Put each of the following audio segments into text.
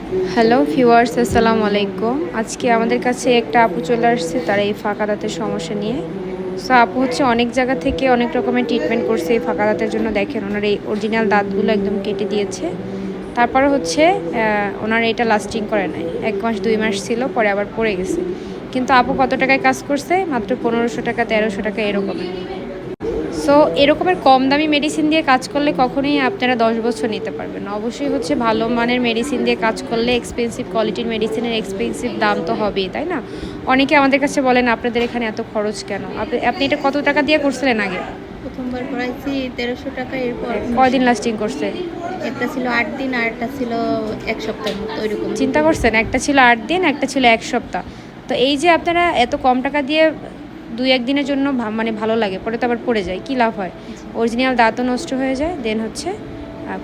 Hello viewers, আসসালামু আলাইকুম। আজকে আমাদের কাছে একটা আপু চলে আসছে, তারা এই ফাঁকা দাঁতের সমস্যা নিয়ে। সো আপু হচ্ছে অনেক জায়গা থেকে অনেক রকমের ট্রিটমেন্ট করছে এই ফাঁকা দাঁতের জন্য। দেখেন ওনার এই অরিজিনাল দাঁতগুলো একদম কেটে দিয়েছে। তারপরে হচ্ছে ওনার এটা লাস্টিং করে নাই, 1 মাস 2 মাস ছিল, পরে আবার পড়ে গেছে। কিন্তু আপু কত টাকায় কাজ করছে? মাত্র 1500 টাকা 1300 টাকা এরকমের। সো এরকমের কম দামি মেডিসিন দিয়ে কাজ করলে কখনোই আপনারা 10 বছর নিতে পারবেন না। অবশ্যই হচ্ছে ভালো মানের মেডিসিন দিয়ে কাজ করলে এক্সপেন্সিভ কোয়ালিটির মেডিসিনের এক্সপেন্সিভ দাম তো হবেই, তাই না? অনেকে আমাদের কাছে বলেন আপনাদের এখানে এত খরচ কেন? আপনি এটা কত টাকা দিয়ে করছিলেন আগে? প্রথমবার করাইছি 1300 টাকা। এরপর কয়দিন লাস্টিং করছে? একটা ছিল 8 দিন আর একটা ছিল 1 সপ্তাহের মতো ওইরকম। চিন্তা করছেন, একটা ছিল 8 দিন, একটা ছিল 1 সপ্তাহ। তো এই যে আপনারা এত কম টাকা দিয়ে 2-1 দিনের জন্য মানে ভালো লাগে, পরে তো আবার পড়ে যায়, কী লাভ হয়? অরিজিনাল দাঁতও নষ্ট হয়ে যায়, দেন হচ্ছে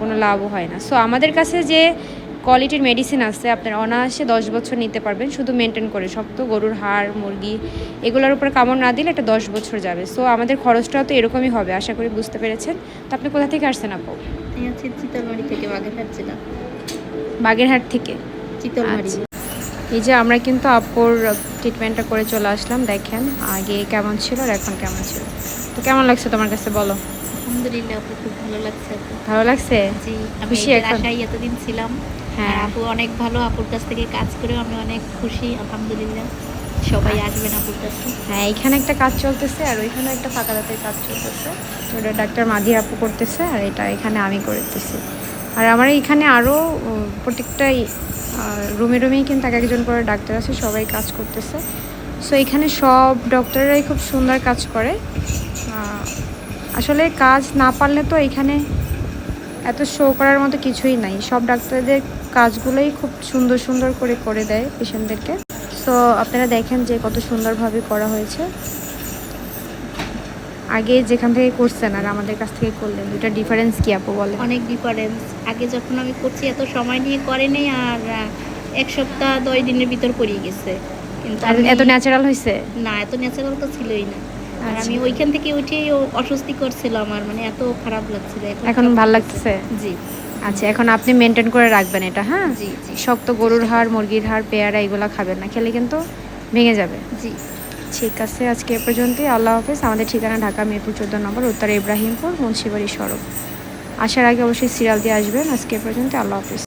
কোনো লাভও হয় না। সো আমাদের কাছে যে কোয়ালিটির মেডিসিন আছে আপনারা অনায়াসে 10 বছর নিতে পারবেন, শুধু মেনটেন করে। শক্ত গরুর হাড়, মুরগি এগুলোর উপর কামড় না দিলে এটা 10 বছর যাবে। সো আমাদের খরচটাও তো এরকমই হবে, আশা করি বুঝতে পেরেছেন। তো আপনি কোথা থেকে আসছেন আপু? এই হচ্ছে চিতলমারি থেকে বাগেরহাট জেলা। বাগেরহাট থেকে? চিতলমারি। আচ্ছা। এই যে আমরা কিন্তু আপুর ট্রিটমেন্টটা করে চলে আসলাম। দেখেন আগে কেমন ছিল আর এখন কেমন ছিল। তো কেমন লাগছে তোমার কাছে বলো? আলহামদুলিল্লাহ আপু, খুব ভালো লাগছে আপু। ভালো লাগছে? জি, আমি খুশি এটার এখন? আশায় এতদিন ছিলাম। আর হ্যাঁ আপু অনেক ভালো, আপুর কাছ থেকে কাজ করেও আমি অনেক খুশি আলহামদুলিল্লাহ। সবাই আসবেন আপুর কাছে। হ্যাঁ, এখানে একটা কাজ চলতেছে আর ওইখানে একটা ফাঁকা দাঁতের কাজ চলতেছে। ওটা ডাক্তার মাদি আপু করতেছে আর এটা এখানে আমি করতেছি। আর আমার এখানে আরও প্রত্যেকটা রুমে রুমেই কিন্তু এক একজন করে ডাক্তার আছে, সবাই কাজ করতেছে। সো এখানে সব ডক্টররাই খুব সুন্দর কাজ করে। আসলে কাজ না পারলে তো এখানে এত শো করার মতো কিছুই নাই। সব ডাক্তারদের কাজগুলোই খুব সুন্দর সুন্দর করে করে দেয় পেশেন্টদেরকে। সো আপনারা দেখেন যে কত সুন্দরভাবে করা হয়েছে। আগে যেখান থেকে করছেন আর আমাদের কাছ থেকে করলেন, দুইটা ডিফারেন্স কি আপু বলেন? অনেক ডিফারেন্স। আগে যখন আমি করছি এত সময় নিয়ে করেনি, আর 1 সপ্তাহ 10 দিনের ভিতর করিয়ে গেছে। কিন্তু আর এত ন্যাচারাল হয়েছে? না, এত ন্যাচারাল তো ছিলই না। আর আচ্ছা। আমি ওইখান থেকে উঠেই অস্বস্তি করছিল আমার, মানে এত খারাপ লাগছিল। এখন ভালো লাগতেছে? জি। আচ্ছা, এখন আপনি মেনটেন করে রাখবেন এটা, হ্যাঁ? জি জি। শক্ত গরুর হাড়, মুরগির হাড়, পেয়ারা এগুলো খাবেন না, খেলে কিন্তু ভেঙে যাবে। জি। ঠিক আছে, আজকে এ পর্যন্তই। আল্লাহ হাফেজ। আমাদের ঠিকানা ঢাকা মিরপুর 14 নম্বর, উত্তর ইব্রাহিমপুর, মুন্সিবাড়ি সড়ক। আসার আগে অবশ্যই সিরিয়াল দিয়ে আসবেন। আজকে এ পর্যন্ত, আল্লাহ হাফেজ।